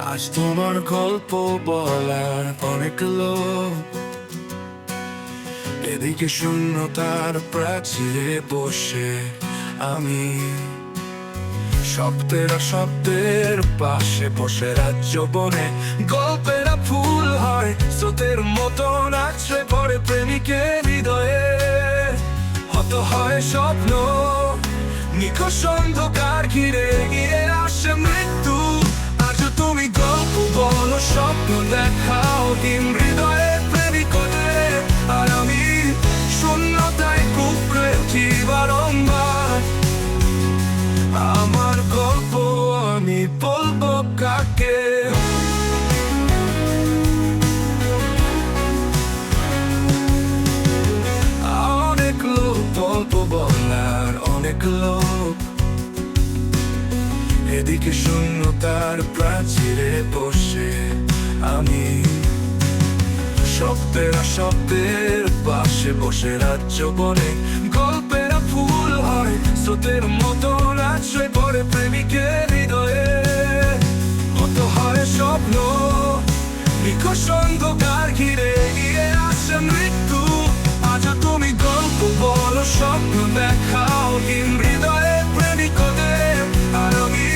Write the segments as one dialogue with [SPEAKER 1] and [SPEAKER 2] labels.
[SPEAKER 1] আজ তোমার গল্প বলার অনেক লোক, এদিকে শূন্যতার প্রাচীরে বসে আমি শব্দের পাশে বসে রাজ্য বনে গল্পেরা ফুল হয় স্রোতের মতো নাচড়ে পড়ে প্রেমিকের হৃদয়ে। হত হয় স্বপ্ন নিখোঁজ অন্ধকার ঘিরে গিয়ে আসে মৃত্যু। আজ তুমি গল্প বলো, স্বপ্ন দেখাও হিম হৃদয়ে প্রেমিকদের, আর আমি শূন্যতায় কুকড়ে উঠি বারংবার। আমার গল্প আমি বলবো কাকে? অনেক লোক গল্প বলার অনেক লোক, এদিকে শূন্যতার প্রাচীরে বসে আমি শব্দের পাশে বসে রাজ্য বনে গল্পেরা ফুল হয় স্রোতের মতো নাচড়ে পড়ে প্রেমিকের হৃদয়ে। হত হয় স্বপ্ন নিখোঁজ অন্ধকার ঘিরে গিয়ে আসে মৃত্যু। আজ তুমি গল্প বলো, স্বপ্ন দেখাও হিম হৃদয়ে প্রেমিকদের, আর আমি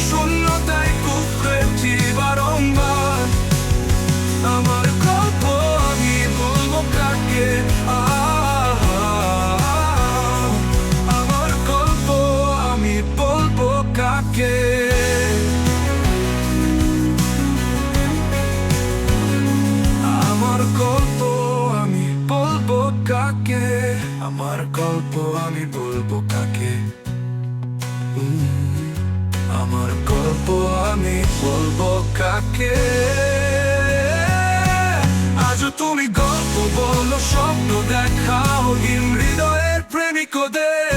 [SPEAKER 1] শূন্যতায় কুকড়ে উঠি বারংবার। আমার গল্প আমি বলবো কাকে? আমার গল্প আমি বলবো কাকে? আমার গল্প আমি বলবো কাকে? আমার গল্প আমি বলবো কাকে? আমার গল্প আমি বলবো কাকে? আজ তুমি গল্প বলো, স্বপ্ন দেখাও হিম হৃদয়ের প্রেমিকদের,